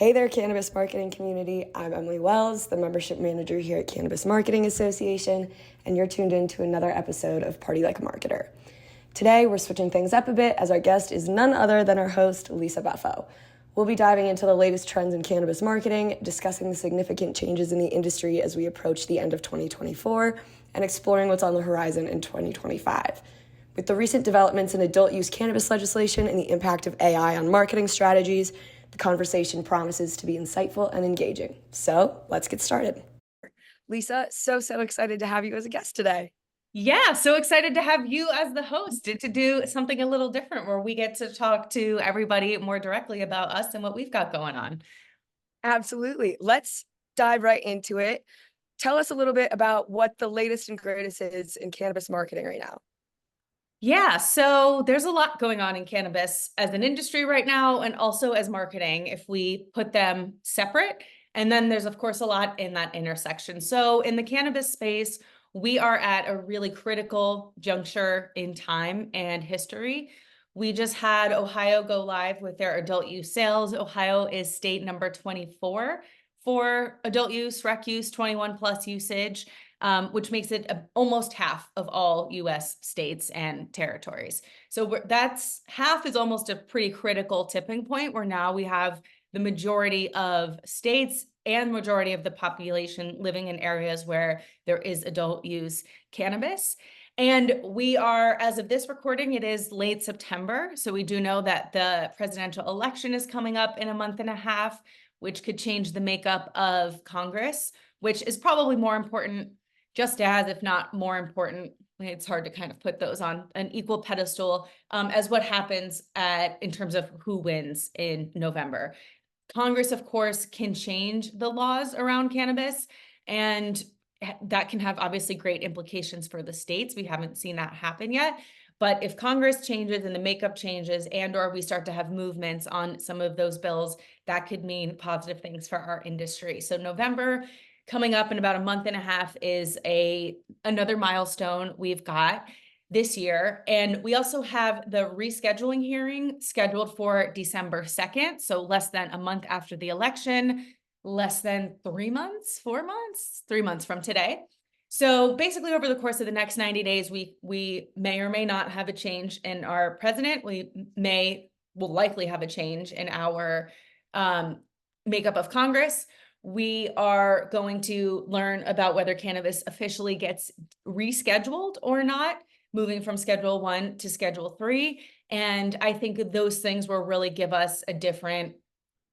Hey there, cannabis marketing community. I'm Emily Wells, the membership manager here at Cannabis Marketing Association, and you're tuned in to another episode of Party Like a Marketer. Today, we're switching things up a bit as our guest is none other than our host, Lisa Buffo. We'll be diving into the latest trends in cannabis marketing, discussing the significant changes in the industry as we approach the end of 2024, and exploring what's on the horizon in 2025. With the recent developments in adult use cannabis legislation and the impact of AI on marketing strategies, the conversation promises to be insightful and engaging. So let's get started. Lisa, so excited to have you as a guest today. Yeah, so excited to have you as the host and to do something a little different where we get to talk to everybody more directly about us and what we've got going on. Absolutely. Let's dive right into it. Tell us a little bit about what the latest and greatest is in cannabis marketing right now. Yeah, so there's a lot going on in cannabis as an industry right now and also as marketing if we put them separate. And then there's, of course, a lot in that intersection. So in the cannabis space, we are at a really critical juncture in time and history. We just had Ohio go live with their adult use sales. Ohio is state number 24 for adult use, rec use, 21 plus usage. Which makes it almost half of all US states and territories. So that's half is almost a pretty critical tipping point where now we have the majority of states and majority of the population living in areas where there is adult use cannabis. And we are, as of this recording, it is late September. So we do know that the presidential election is coming up in a month and a half, which could change the makeup of Congress, which is probably more important just as, if not more important, it's hard to kind of put those on an equal pedestal as what happens in terms of who wins in November. Congress, of course, can change the laws around cannabis, and that can have obviously great implications for the states. We haven't seen that happen yet. But if Congress changes and the makeup changes or we start to have movements on some of those bills, that could mean positive things for our industry. So November, coming up in about a month and a half, is another milestone we've got this year. And we also have the rescheduling hearing scheduled for December 2nd. So less than a month after the election, less than 3 months, 4 months, 3 months from today. So basically over the course of the next 90 days, we may or may not have a change in our president. Will likely have a change in our makeup of Congress. We are going to learn about whether cannabis officially gets rescheduled or not, moving from Schedule 1 to Schedule 3. And I think those things will really give us a different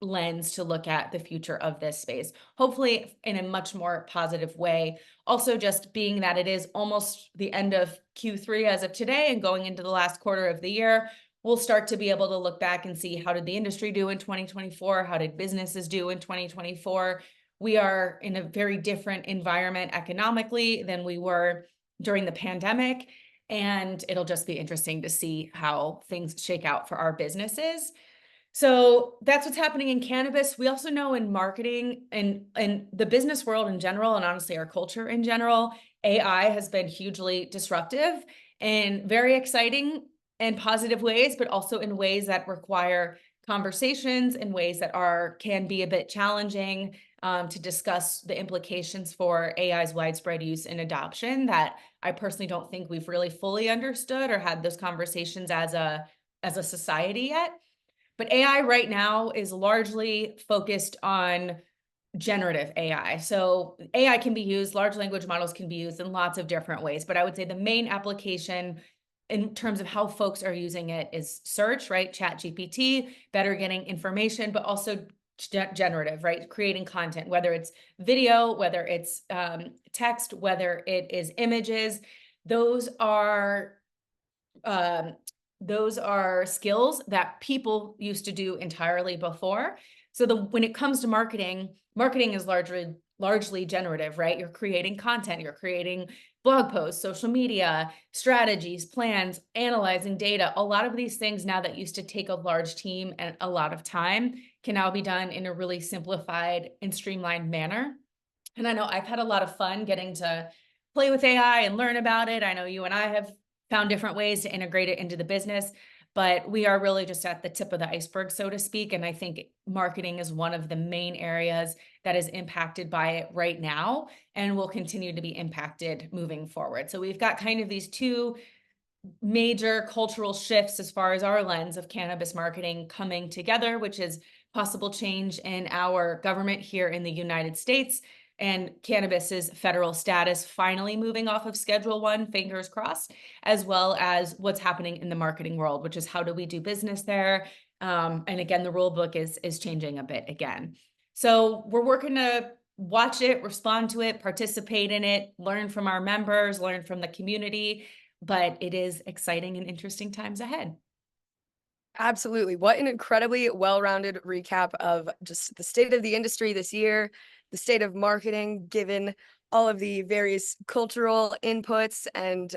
lens to look at the future of this space, hopefully in a much more positive way. Also, just being that it is almost the end of Q3 as of today and going into the last quarter of the year, we'll start to be able to look back and see how did the industry do in 2024? How did businesses do in 2024? We are in a very different environment economically than we were during the pandemic. And it'll just be interesting to see how things shake out for our businesses. So that's what's happening in cannabis. We also know in marketing and the business world in general, and honestly our culture in general, AI has been hugely disruptive and very exciting in positive ways, but also in ways that require conversations, in ways that can be a bit challenging to discuss the implications for AI's widespread use and adoption that I personally don't think we've really fully understood or had those conversations as a society yet. But AI right now is largely focused on generative AI. So AI can be used, large language models can be used in lots of different ways, but I would say the main application in terms of how folks are using it is search, right? ChatGPT, better getting information, but also generative, right? Creating content, whether it's video, whether it's text, whether it is images. Those are skills that people used to do entirely before. So when it comes to marketing is largely generative, right? You're creating content, you're creating blog posts, social media, strategies, plans, analyzing data. A lot of these things now that used to take a large team and a lot of time can now be done in a really simplified and streamlined manner. And I know I've had a lot of fun getting to play with AI and learn about it. I know you and I have found different ways to integrate it into the business. but we are really just at the tip of the iceberg, so to speak. And I think marketing is one of the main areas that is impacted by it right now and will continue to be impacted moving forward. So we've got kind of these two major cultural shifts as far as our lens of cannabis marketing coming together, which is possible change in our government here in the United States and cannabis's federal status finally moving off of Schedule 1, fingers crossed, as well as what's happening in the marketing world, which is how do we do business there? And again, the rule book is changing a bit again. So we're working to watch it, respond to it, participate in it, learn from our members, learn from the community, but it is exciting and interesting times ahead. Absolutely. What an incredibly well-rounded recap of just the state of the industry this year, the state of marketing, given all of the various cultural inputs and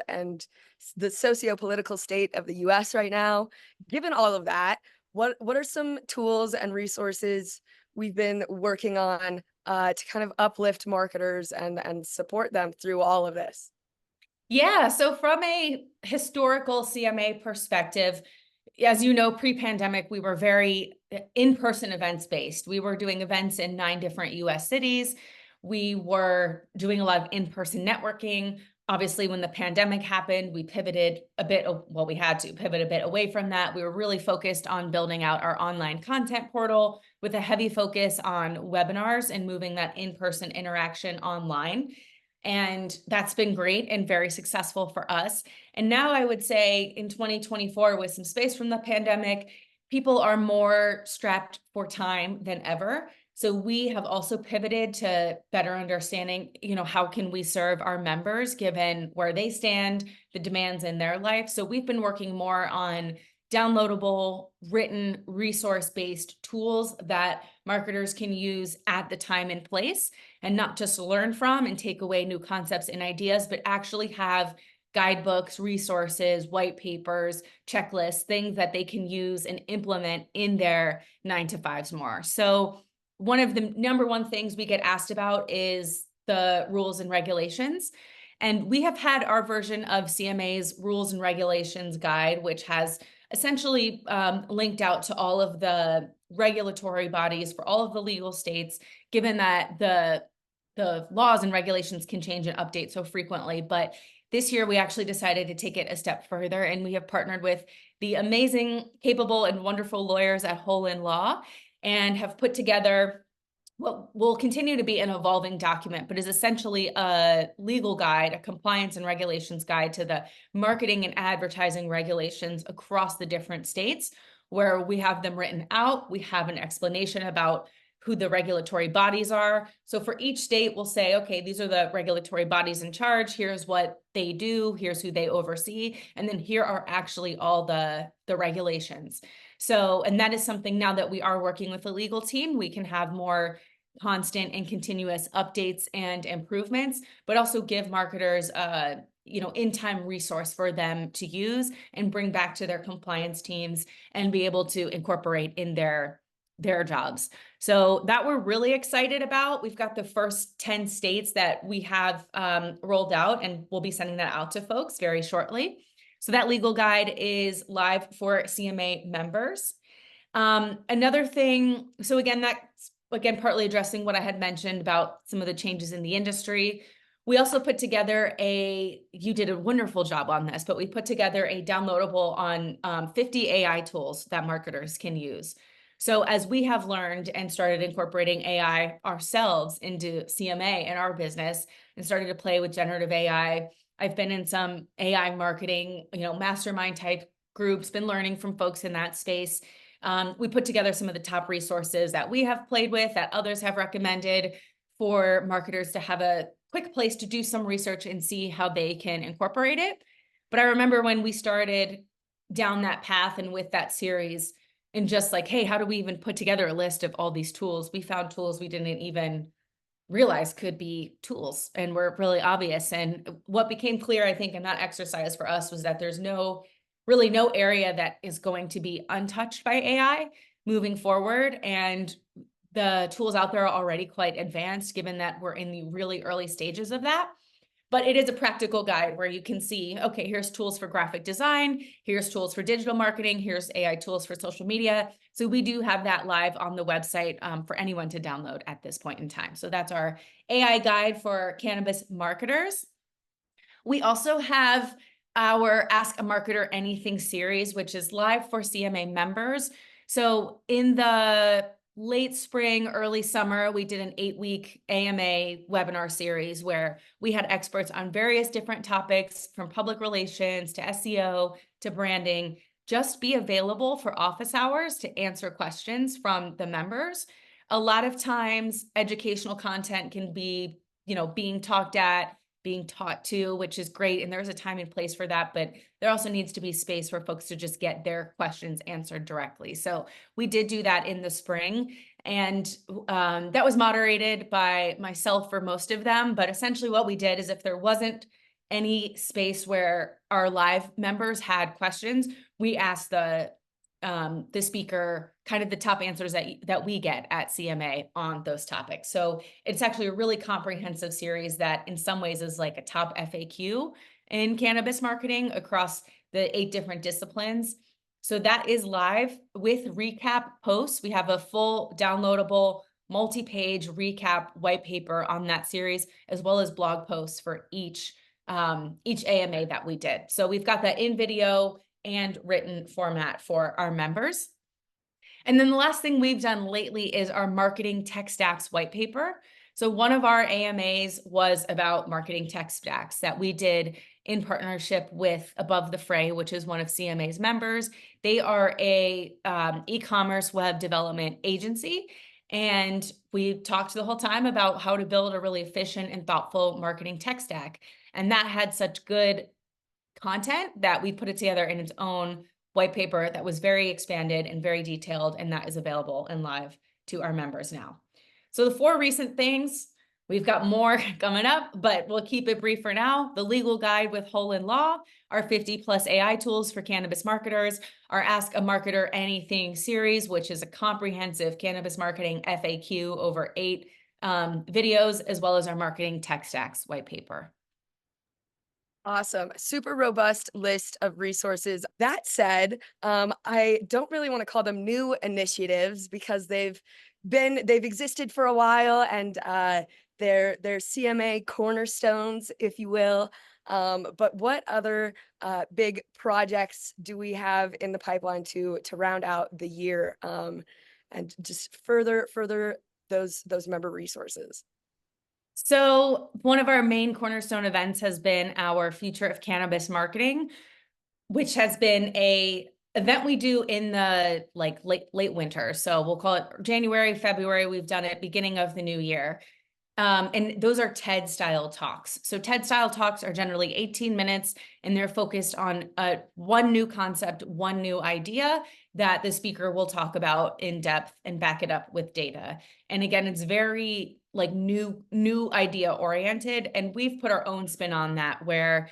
the socio-political state of the US right now. Given all of that, what are some tools and resources we've been working on to kind of uplift marketers and support them through all of this? Yeah, so from a historical CMA perspective, as you know, pre-pandemic, we were very in-person events based. We were doing events in 9 different US cities. We were doing a lot of in-person networking. Obviously, when the pandemic happened, we pivoted a bit, well, we had to pivot a bit away from that. We were really focused on building out our online content portal with a heavy focus on webinars and moving that in-person interaction online. And that's been great and very successful for us. And now I would say in 2024, with some space from the pandemic, people are more strapped for time than ever. So we have also pivoted to better understanding, how can we serve our members given where they stand, the demands in their life. So we've been working more on downloadable, written, resource-based tools that marketers can use at the time and place, and not just learn from and take away new concepts and ideas, but actually have guidebooks, resources, white papers, checklists, things that they can use and implement in their 9-to-5s more. So one of the number one things we get asked about is the rules and regulations. And we have had our version of CMA's rules and regulations guide, which has essentially linked out to all of the regulatory bodies for all of the legal states, given that the laws and regulations can change and update so frequently. But this year, we actually decided to take it a step further, and we have partnered with the amazing, capable, and wonderful lawyers at Whole in Law and have put together what will continue to be an evolving document, but is essentially a legal guide, a compliance and regulations guide to the marketing and advertising regulations across the different states, where we have them written out. We have an explanation about who the regulatory bodies are. So for each state, we'll say, okay, these are the regulatory bodies in charge. Here's what they do. Here's who they oversee. And then here are actually all the regulations. So, and that is something now that we are working with the legal team, we can have more constant and continuous updates and improvements, but also give marketers in-time resource for them to use and bring back to their compliance teams and be able to incorporate in their jobs. So that we're really excited about. We've got the first 10 states that we have rolled out, and we'll be sending that out to folks very shortly. So that legal guide is live for CMA members. Another thing, so again, that's partly addressing what I had mentioned about some of the changes in the industry. We also put together you did a wonderful job on this, but we put together a downloadable on 50 AI tools that marketers can use. So as we have learned and started incorporating AI ourselves into CMA and our business and started to play with generative AI, I've been in some AI marketing, mastermind type groups, been learning from folks in that space. We put together some of the top resources that we have played with, that others have recommended for marketers to have a quick place to do some research and see how they can incorporate it. But I remember when we started down that path and with that series, and just like, hey, how do we even put together a list of all these tools? We found tools we didn't even realize could be tools and were really obvious. And what became clear, I think, in that exercise for us was that there's really no area that is going to be untouched by AI moving forward. And the tools out there are already quite advanced, given that we're in the really early stages of that. But it is a practical guide where you can see, okay, here's tools for graphic design, here's tools for digital marketing, here's AI tools for social media. So we do have that live on the website for anyone to download at this point in time. So that's our AI guide for cannabis marketers. We also have our Ask a Marketer Anything series, which is live for CMA members. So in the late spring, early summer, we did an 8-week AMA webinar series where we had experts on various different topics, from public relations to SEO to branding, just be available for office hours to answer questions from the members. A lot of times educational content can be, being talked at, being taught to, which is great. And there's a time and place for that, but there also needs to be space for folks to just get their questions answered directly. So we did do that in the spring, and that was moderated by myself for most of them. But essentially what we did is, if there wasn't any space where our live members had questions, we asked the speaker kind of the top answers that we get at CMA on those topics. So it's actually a really comprehensive series that in some ways is like a top FAQ in cannabis marketing across the 8 different disciplines. So that is live with recap posts. We have a full downloadable multi-page recap white paper on that series, as well as blog posts for each AMA that we did. So we've got that in video and written format for our members. And then the last thing we've done lately is our marketing tech stacks white paper. So one of our AMAs was about marketing tech stacks that we did in partnership with Above the Fray, which is one of CMA's members. They are a e-commerce web development agency. And we talked the whole time about how to build a really efficient and thoughtful marketing tech stack. And that had such good content that we put it together in its own white paper that was very expanded and very detailed, and that is available and live to our members now. So the 4 recent things, we've got more coming up, but we'll keep it brief for now. The legal guide with Whole in Law, our 50+ AI tools for cannabis marketers, our Ask a Marketer Anything series, which is a comprehensive cannabis marketing FAQ over 8 videos, as well as our marketing tech stacks white paper. Awesome. Super robust list of resources. That said, I don't really want to call them new initiatives because they've existed for a while, and they're CMA cornerstones, if you will. But what other big projects do we have in the pipeline to round out the year, and just further those member resources? So one of our main cornerstone events has been our Future of Cannabis Marketing, which has been a event we do in the late winter. So we'll call it January, February. We've done it beginning of the new year. And those are TED style talks. So TED style talks are generally 18 minutes, and they're focused on one new concept, one new idea that the speaker will talk about in depth and back it up with data. And again, it's very new idea oriented. And we've put our own spin on that, where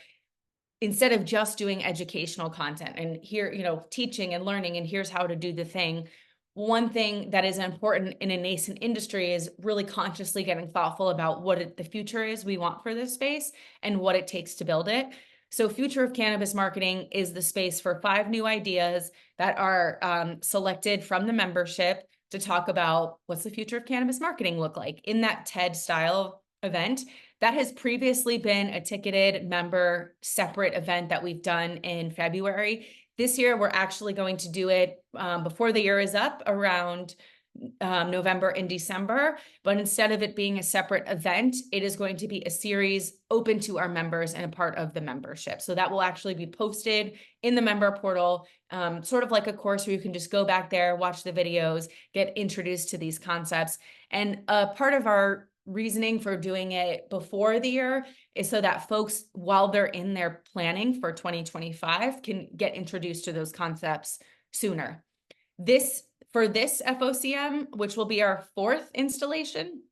instead of just doing educational content and here, teaching and learning, and here's how to do the thing, one thing that is important in a nascent industry is really consciously getting thoughtful about what the future is we want for this space and what it takes to build it. So Future of Cannabis Marketing is the space for 5 new ideas that are selected from the membership to talk about what's the future of cannabis marketing look like in that TED style event. That has previously been a ticketed member separate event that we've done in February. This year, we're actually going to do it before the year is up, around November and December. But instead of it being a separate event, it is going to be a series open to our members and a part of the membership. So that will actually be posted in the member portal, sort of like a course where you can just go back there, watch the videos, get introduced to these concepts. And part of our reasoning for doing it before the year is so that folks, while they're in their planning for 2025, can get introduced to those concepts sooner. For this FOCM, which will be our 4th installation,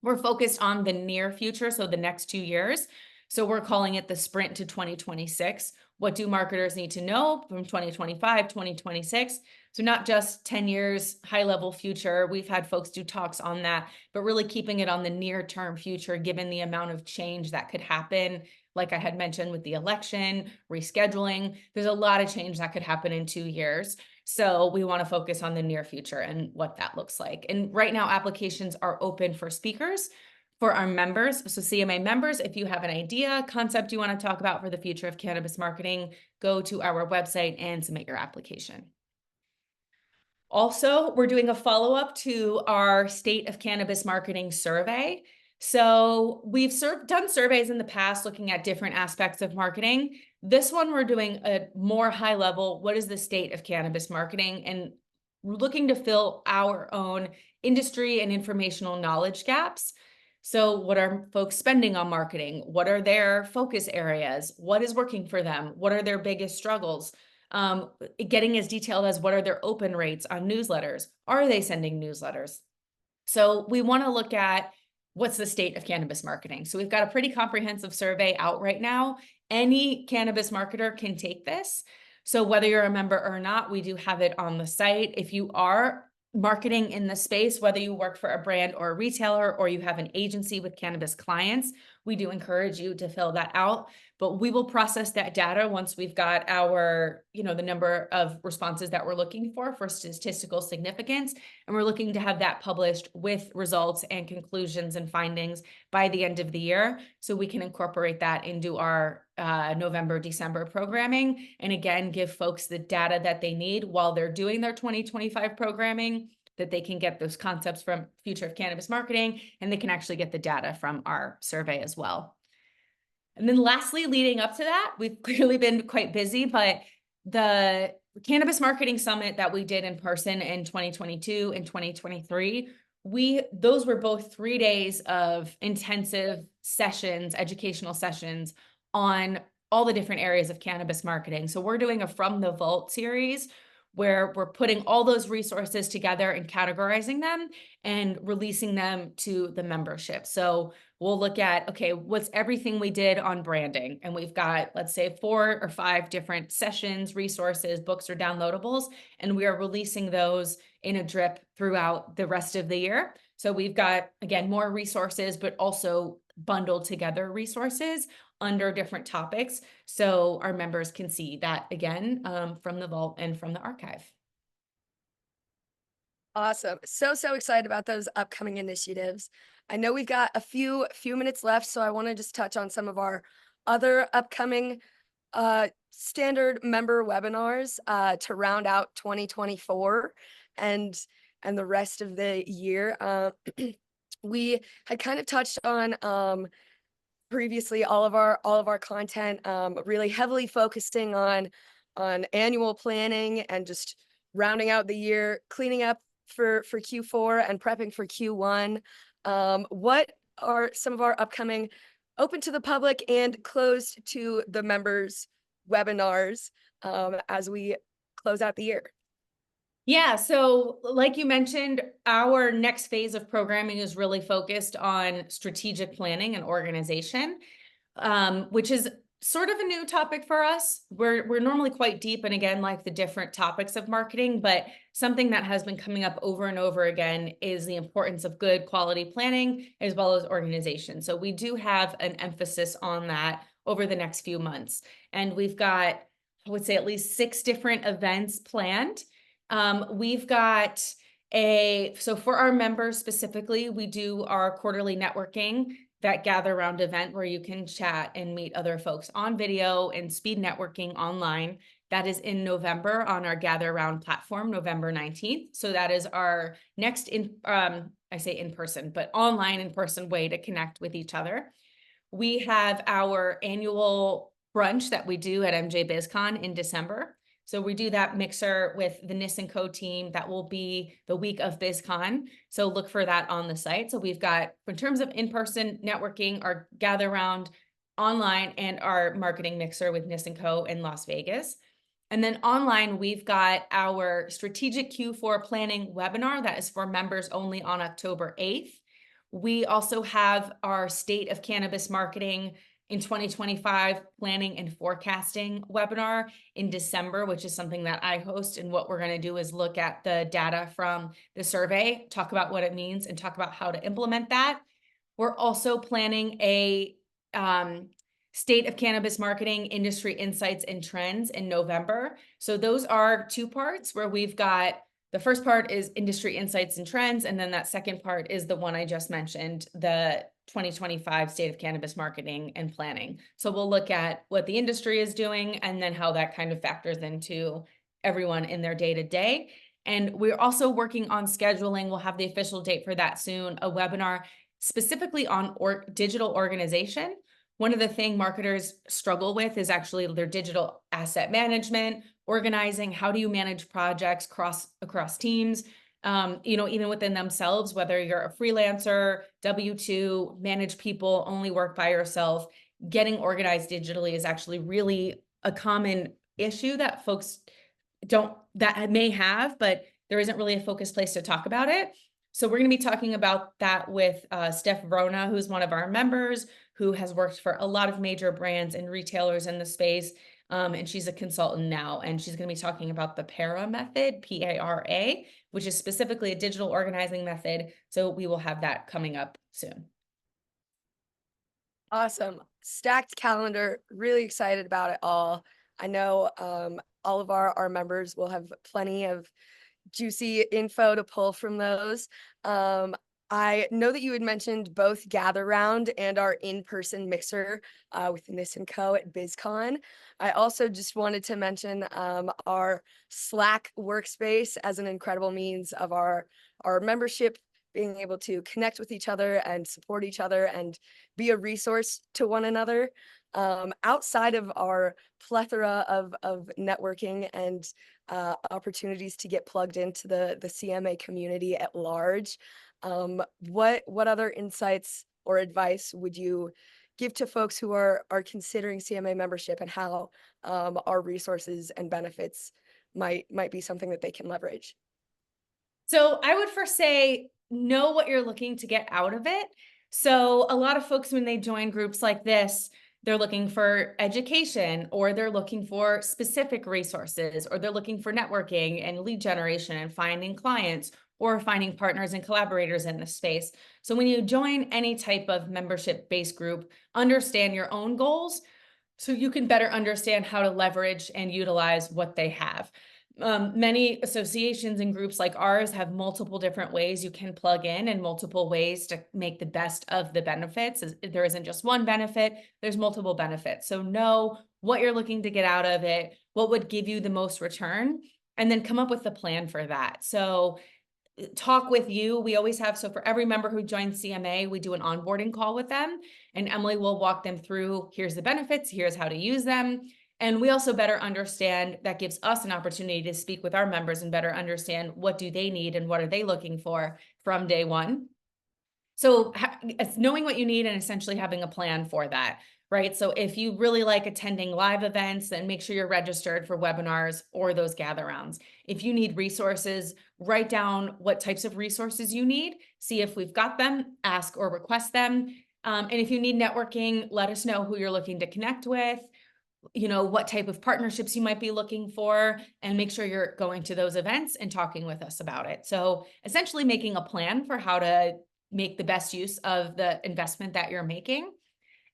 we're focused on the near future, so the next 2 years. So we're calling it the sprint to 2026. What do marketers need to know from 2025, 2026? So not just 10 years, high level future. We've had folks do talks on that, but really keeping it on the near term future, given the amount of change that could happen. Like I had mentioned with the election, rescheduling, there's a lot of change that could happen in 2 years. So we want to focus on the near future and what that looks like. And right now, applications are open for speakers for our members. So CMA members, if you have an idea, concept you want to talk about for the future of cannabis marketing, go to our website and submit your application. Also, we're doing a follow-up to our State of Cannabis Marketing survey. So we've done surveys in the past looking at different aspects of marketing. This one, we're doing a more high level, what is the state of cannabis marketing? And we're looking to fill our own industry and informational knowledge gaps. So what are folks spending on marketing? What are their focus areas? What is working for them? What are their biggest struggles? Getting as detailed as what are their open rates on newsletters? Are they sending newsletters? So we want to look at what's the state of cannabis marketing. So we've got a pretty comprehensive survey out right now. Any cannabis marketer can take this. So whether you're a member or not, we do have it on the site. If you are marketing in the space, whether you work for a brand or a retailer, or you have an agency with cannabis clients, we do encourage you to fill that out. But we will process that data once we've got our, the number of responses that we're looking for statistical significance. And we're looking to have that published with results and conclusions and findings by the end of the year. So we can incorporate that into our November, December programming. And again, give folks the data that they need while they're doing their 2025 programming, that they can get those concepts from Future of Cannabis Marketing, and they can actually get the data from our survey as well. And then lastly, leading up to that, we've clearly been quite busy, but the Cannabis Marketing Summit that we did in person in 2022 and 2023, those were both 3 days of intensive sessions, educational sessions on all the different areas of cannabis marketing. So we're doing a From the Vault series where we're putting all those resources together and categorizing them and releasing them to the membership. So we'll look at, okay, what's everything we did on branding? And we've got, let's say, 4 or 5 different sessions, resources, books, or downloadables, and we are releasing those in a drip throughout the rest of the year. So we've got, again, more resources, but also bundled together resources under different topics. So our members can see that again from the vault and from the archive. Awesome. So excited about those upcoming initiatives. I know we've got a few minutes left, so I want to just touch on some of our other upcoming standard member webinars to round out 2024 and the rest of the year. We had kind of touched on previously all of our content, really heavily focusing on annual planning and just rounding out the year, cleaning up for Q4 and prepping for Q1. What are some of our upcoming open to the public and closed to the members webinars as we close out the year? Yeah, so like you mentioned, our next phase of programming is really focused on strategic planning and organization, which is sort of a new topic for us. We're normally quite deep and again, like the different topics of marketing, but something that has been coming up over and over again is the importance of good quality planning as well as organization. So we do have an emphasis on that over the next few months. And we've got, I would say, at least 6 different events planned. We've got so for our members specifically, we do our quarterly networking, that gather round event where you can chat and meet other folks on video and speed networking online. That is in November on our Gather Round platform, November 19th. So that is our next I say in person, but online in person way to connect with each other. We have our annual brunch that we do at MJ BizCon in December. So we do that mixer with the Nis & Co team. That will be the week of BizCon. So look for that on the site. So we've got, in terms of in-person networking, our gather round online and our marketing mixer with Nis & Co in Las Vegas. And then online, we've got our strategic Q4 planning webinar that is for members only on October 8th. We also have our State of Cannabis Marketing in 2025 planning and forecasting webinar in December, which is something that I host. And what we're going to do is look at the data from the survey, talk about what it means, and talk about how to implement that. We're also planning a State of Cannabis Marketing Industry Insights and Trends in November. So those are two parts where we've got the first part is industry insights and trends, and then that second part is the one I just mentioned, the 2025 State of Cannabis Marketing and Planning. So we'll look at what the industry is doing and then how that kind of factors into everyone in their day-to-day. And we're also working on scheduling, we'll have the official date for that soon, a webinar specifically on digital organization. One of the things marketers struggle with is actually their digital asset management, organizing. How do you manage projects across teams? Even within themselves, whether you're a freelancer, W-2, manage people, only work by yourself, getting organized digitally is actually really a common issue that folks that may have, but there isn't really a focused place to talk about it. So we're going to be talking about that with Steph Vrona, who's one of our members, who has worked for a lot of major brands and retailers in the space. And she's a consultant now, and she's going to be talking about the PARA method, P-A-R-A, which is specifically a digital organizing method. So we will have that coming up soon. Awesome. Stacked calendar. Really excited about it all. I know all of our members will have plenty of juicy info to pull from those. I know that you had mentioned both Gather Round and our in-person mixer with Nis & Co at BizCon. I also just wanted to mention our Slack workspace as an incredible means of our membership being able to connect with each other and support each other and be a resource to one another. Outside of our plethora of networking and opportunities to get plugged into the CMA community at large, what other insights or advice would you give to folks who are considering CMA membership, and how our resources and benefits might be something that they can leverage? So I would first say, know what you're looking to get out of it. So a lot of folks, when they join groups like this, they're looking for education, or they're looking for specific resources, or they're looking for networking and lead generation and finding clients or finding partners and collaborators in the space. So when you join any type of membership-based group, understand your own goals so you can better understand how to leverage and utilize what they have. Many associations and groups like ours have multiple different ways you can plug in and multiple ways to make the best of the benefits. There isn't just one benefit, there's multiple benefits. So know what you're looking to get out of it, what would give you the most return, and then come up with a plan for that. So talk with you. We always have, so for every member who joins CMA, we do an onboarding call with them, and Emily will walk them through, here's the benefits, here's how to use them. And we also better understand, that gives us an opportunity to speak with our members and better understand what do they need and what are they looking for from day one. So it's knowing what you need and essentially having a plan for that, right? So if you really like attending live events, then make sure you're registered for webinars or those gather rounds. If you need resources, write down what types of resources you need, see if we've got them, ask or request them. And if you need networking, let us know who you're looking to connect with, what type of partnerships you might be looking for, and make sure you're going to those events and talking with us about it. So essentially making a plan for how to make the best use of the investment that you're making.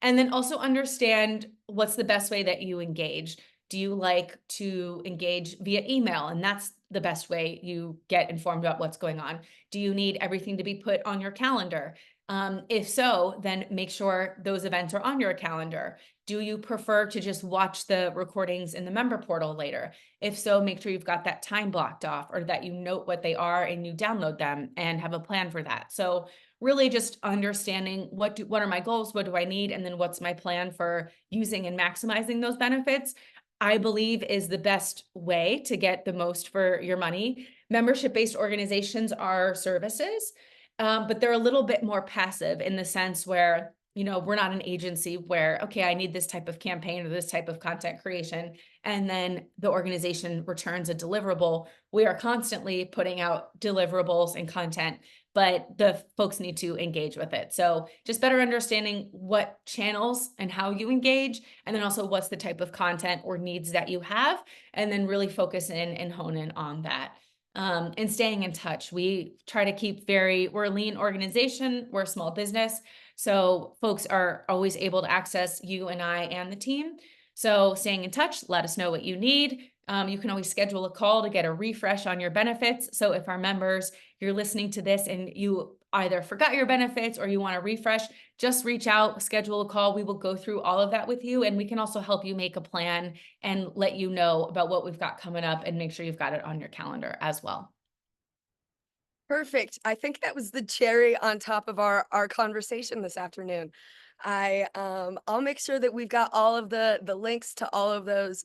And then also understand what's the best way that you engage. Do you like to engage via email? And that's the best way you get informed about what's going on. Do you need everything to be put on your calendar? If so, then make sure those events are on your calendar. Do you prefer to just watch the recordings in the member portal later? If so, make sure you've got that time blocked off, or that you note what they are and you download them and have a plan for that. So really just understanding what are my goals, what do I need, and then what's my plan for using and maximizing those benefits, I believe is the best way to get the most for your money. Membership-based organizations are services, but they're a little bit more passive in the sense where we're not an agency where, okay, I need this type of campaign or this type of content creation, and then the organization returns a deliverable. We are constantly putting out deliverables and content, but the folks need to engage with it. So just better understanding what channels and how you engage, and then also what's the type of content or needs that you have, and then really focus in and hone in on that. And staying in touch. We try to keep we're a lean organization, we're a small business. So folks are always able to access you and I and the team. So staying in touch, let us know what you need. You can always schedule a call to get a refresh on your benefits. So if our members, you're listening to this and you either forgot your benefits or you want to refresh, just reach out, schedule a call. We will go through all of that with you, and we can also help you make a plan and let you know about what we've got coming up and make sure you've got it on your calendar as well. Perfect. I think that was the cherry on top of our conversation this afternoon. I'll make sure that we've got all of the links to all of those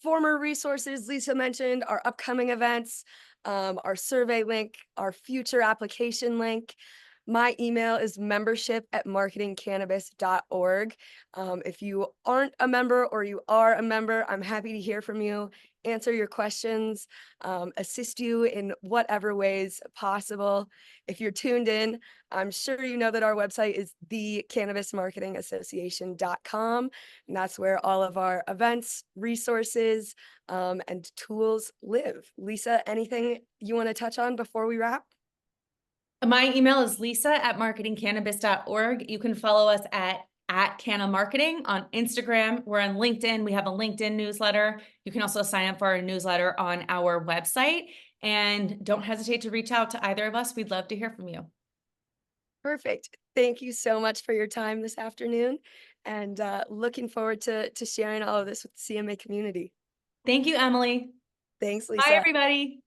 former resources Lisa mentioned, our upcoming events, our survey link, our future application link. My email is membership@marketingcannabis.org. If you aren't a member or you are a member, I'm happy to hear from you, answer your questions, assist you in whatever ways possible. If you're tuned in, I'm sure you know that our website is thecannabismarketingassociation.com, and that's where all of our events, resources, and tools live. Lisa, anything you want to touch on before we wrap? My email is lisa@marketingcannabis.org. You can follow us at Canna Marketing on Instagram. We're on LinkedIn. We have a LinkedIn newsletter. You can also sign up for our newsletter on our website. And don't hesitate to reach out to either of us. We'd love to hear from you. Perfect. Thank you so much for your time this afternoon, and looking forward to sharing all of this with the CMA community. Thank you, Emily. Thanks, Bye, Lisa. everybody.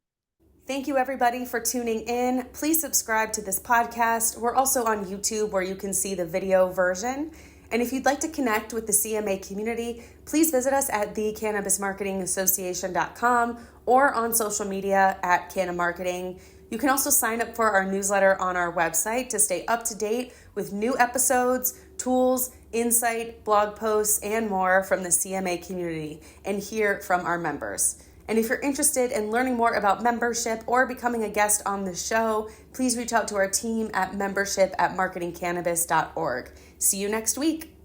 Thank you, everybody, for tuning in. Please subscribe to this podcast. We're also on YouTube, where you can see the video version. And if you'd like to connect with the CMA community, please visit us at thecannabismarketingassociation.com or on social media at Canna Marketing. You can also sign up for our newsletter on our website to stay up to date with new episodes, tools, insight, blog posts, and more from the CMA community, and hear from our members. And if you're interested in learning more about membership or becoming a guest on the show, please reach out to our team at membership@marketingcannabis.org. See you next week.